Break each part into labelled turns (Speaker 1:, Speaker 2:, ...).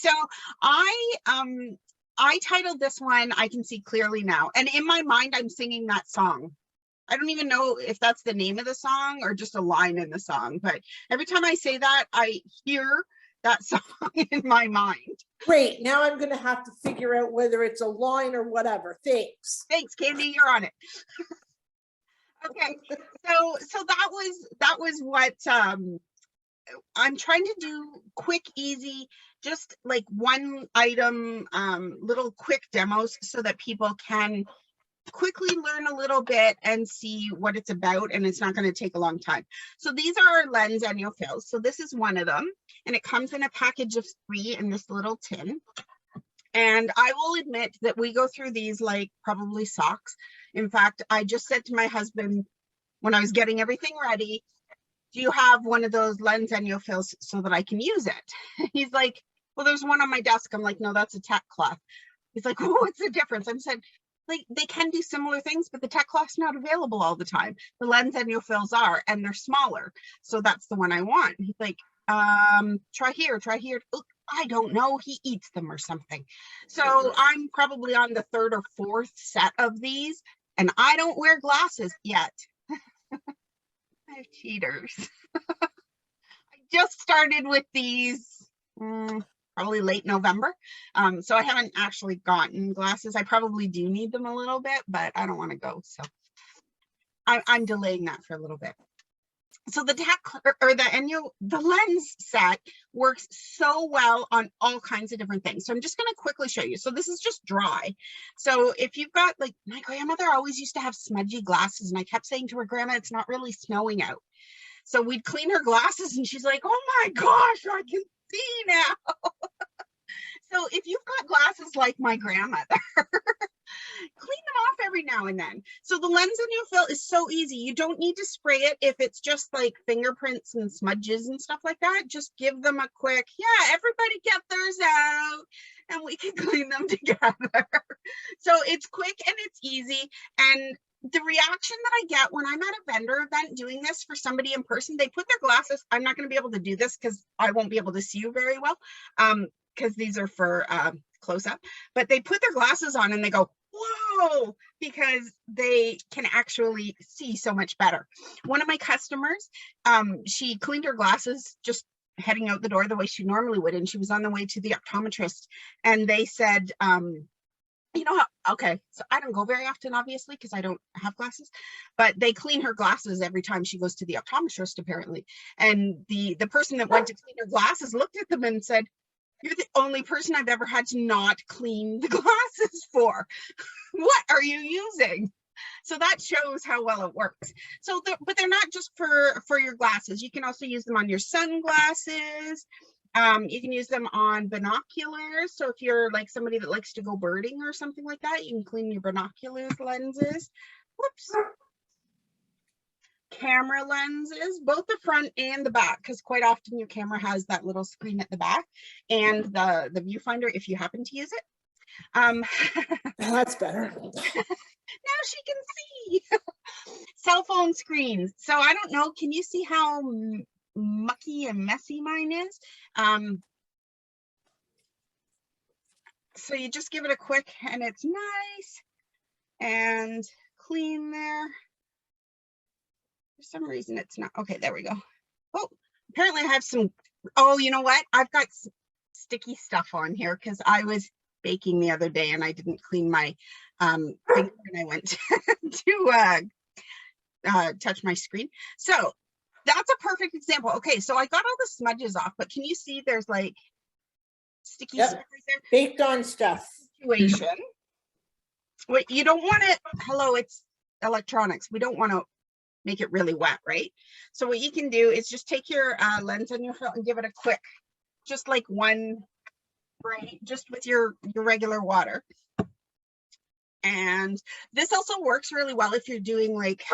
Speaker 1: So I titled this one, I Can See Clearly Now. And in my mind, I'm singing that song. I don't even know if that's the name of the song or just a line in the song, but every time I say that, I hear that song in my mind.
Speaker 2: Great. Now I'm going to have to figure out whether it's a line or whatever. Thanks.
Speaker 1: Thanks, Candy. You're on it. Okay. So that was what I'm trying to do. Quick, easy, just like one item, little quick demos so that people can quickly learn a little bit and see what it's about, and it's not going to take a long time. So these are our Lens ENJOfils. So this is one of them, and it comes in a package of 3 in this little tin. And I will admit that we go through these like probably socks. In fact, I just said to my husband when I was getting everything ready, do you have one of those Lens ENJOfils so that I can use it? He's like, well, there's one on my desk. I'm like, no, that's a tech cloth. He's like, oh, what's the difference? I said, like, they can do similar things, but the tech cloth's not available all the time. The Lens ENJOfils are, and they're smaller. So that's the one I want. He's like, try here, try here. Oh, I don't know. He eats them or something. So I'm probably on the 3rd or 4th set of these, and I don't wear glasses yet. I have cheaters. I just started with these probably late November. So I haven't actually gotten glasses. I probably do need them a little bit, but I don't want to go. So I'm delaying that for a little bit. So the the lens set works so well on all kinds of different things. So I'm just going to quickly show you. So this is just dry. So if you've got, like, my grandmother always used to have smudgy glasses, and I kept saying to her, Grandma, it's not really snowing out. So we'd clean her glasses and she's like, oh my gosh, I can see now. So if you've got glasses like my grandmother, clean them off every now and then. So the Lens ENJOfil is so easy. You don't need to spray it if it's just like fingerprints and smudges and stuff like that. Just give them a quick, yeah, everybody get theirs out, and we can clean them together. So it's quick and it's easy. And the reaction that I get when I'm at a vendor event doing this for somebody in person, they put their glasses, I'm not going to be able to do this because I won't be able to see you very well, because these are for close up, but they put their glasses on and they go, whoa, because they can actually see so much better. One of my customers, she cleaned her glasses just heading out the door the way she normally would, and she was on the way to the optometrist, and they said, you know how, okay, so I don't go very often, obviously, because I don't have glasses, but they clean her glasses every time she goes to the optometrist, apparently. And the person that went to clean her glasses looked at them and said, you're the only person I've ever had to not clean the glasses for. What are you using? So that shows how well it works. So, but they're not just for your glasses. You can also use them on your sunglasses. You can use them on binoculars. So if you're like somebody that likes to go birding or something like that, you can clean your binoculars lenses. Whoops. Camera lenses, both the front and the back, because quite often your camera has that little screen at the back and the viewfinder if you happen to use it.
Speaker 2: That's better.
Speaker 1: Now she can see. Cell phone screens. So I don't know, can you see how mucky and messy mine is? So you just give it a quick, and it's nice and clean there. For some reason it's not. Okay, there we go. Oh, apparently I have some, oh, you know what? I've got sticky stuff on here because I was baking the other day and I didn't clean my finger when I went to touch my screen. So that's a perfect example. Okay, so I got all the smudges off, but can you see there's like sticky stuff right there?
Speaker 2: Baked on stuff.
Speaker 1: Situation. Wait, you don't want it, hello, it's electronics. We don't want to make it really wet, right? So what you can do is just take your Lens ENJOfil and give it a quick, just like one spray, just with your regular water. And this also works really well if you're doing like,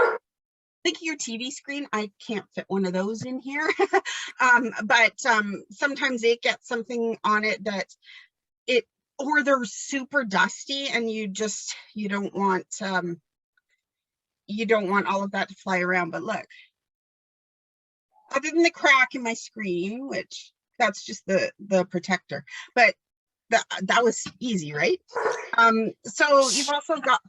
Speaker 1: think of your TV screen. I can't fit one of those in here, but sometimes it gets something on it that or they're super dusty, and you don't want all of that to fly around. But look, other than the crack in my screen, which that's just the protector, but that was easy, right? So you've also got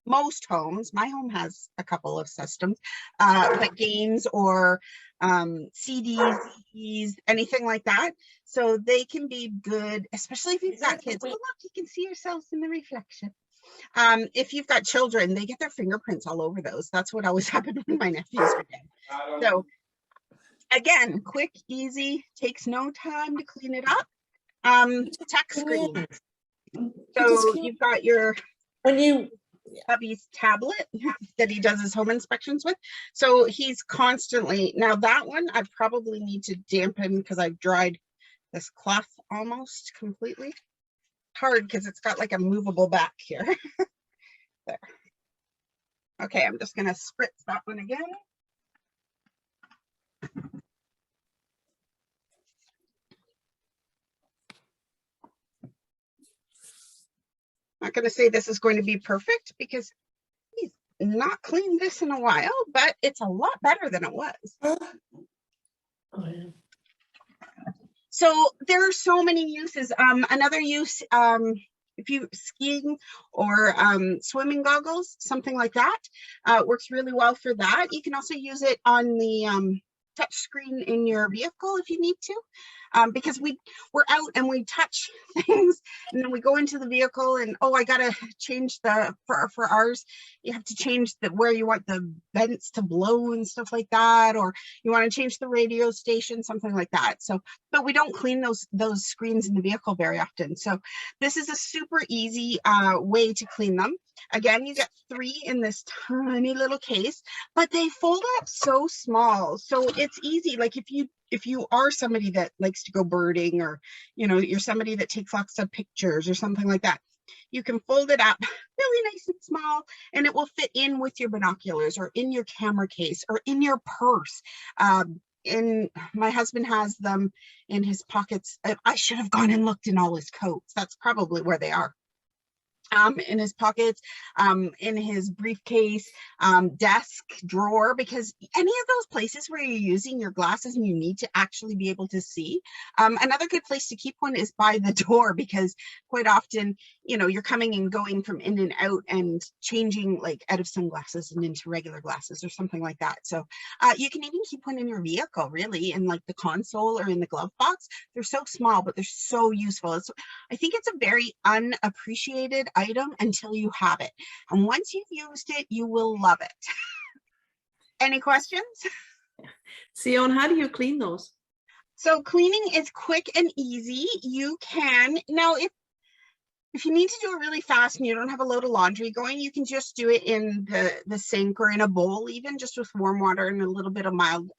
Speaker 1: most homes, my home has a couple of systems, like games or CDs, DVDs, anything like that. So they can be good, especially if you've got kids. Oh, look, you can see yourselves in the reflection. If you've got children, they get their fingerprints all over those. That's what always happened when my nephews were dead. So again, quick, easy, takes no time to clean it up. Touch screen. So you've got your hubby's tablet that he does his home inspections with. So he's constantly, now that one I probably need to dampen because I've dried this cloth almost completely. Hard because it's got like a movable back here. There. Okay, I'm just gonna spritz that one again. I'm not gonna say this is going to be perfect because he's not cleaned this in a while, but it's a lot better than it was.
Speaker 2: Oh, yeah.
Speaker 1: So there are so many uses. Another use, if you skiing or swimming goggles, something like that, works really well for that. You can also use it on the touch screen in your vehicle if you need to, because we're out and we touch things and then we go into the vehicle and, oh, I gotta change for ours, you have to change where you want the vents to blow and stuff like that, or you want to change the radio station, something like that. So, but we don't clean those screens in the vehicle very often. So this is a super easy way to clean them. Again, you get 3 in this tiny little case, but they fold up so small. So it's easy. Like if you are somebody that likes to go birding, or, you know, you're somebody that takes lots of pictures or something like that, you can fold it up really nice and small, and it will fit in with your binoculars or in your camera case or in your purse. My husband has them in his pockets. I should have gone and looked in all his coats. That's probably where they are. In his pockets, in his briefcase, desk, drawer, because any of those places where you're using your glasses and you need to actually be able to see. Another good place to keep one is by the door, because quite often, you know, you're coming and going from in and out and changing like out of sunglasses and into regular glasses or something like that. So you can even keep one in your vehicle, really, in like the console or in the glove box. They're so small, but they're so useful. I think it's a very unappreciated item until you have it. And once you've used it, you will love it. Any questions?
Speaker 3: Sion, how do you clean those?
Speaker 1: So cleaning is quick and easy. You can, now if you need to do it really fast and you don't have a load of laundry going, you can just do it in the sink or in a bowl, even just with warm water and a little bit of mild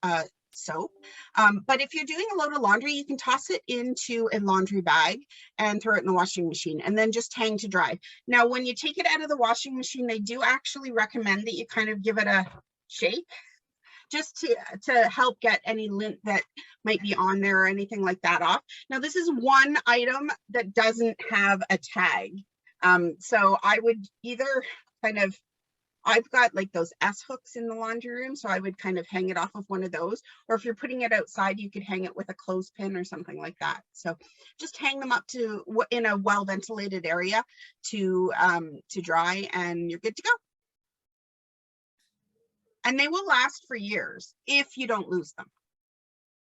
Speaker 1: soap. But if you're doing a load of laundry, you can toss it into a laundry bag and throw it in the washing machine and then just hang to dry. Now, when you take it out of the washing machine, they do actually recommend that you kind of give it a shake, just to help get any lint that might be on there or anything like that off. Now, this is one item that doesn't have a tag. So I would either kind of, I've got like those S hooks in the laundry room, so I would kind of hang it off of one of those. Or if you're putting it outside, you could hang it with a clothespin or something like that. So just hang them up to in a well-ventilated area to dry, and you're good to go. And they will last for years if you don't lose them.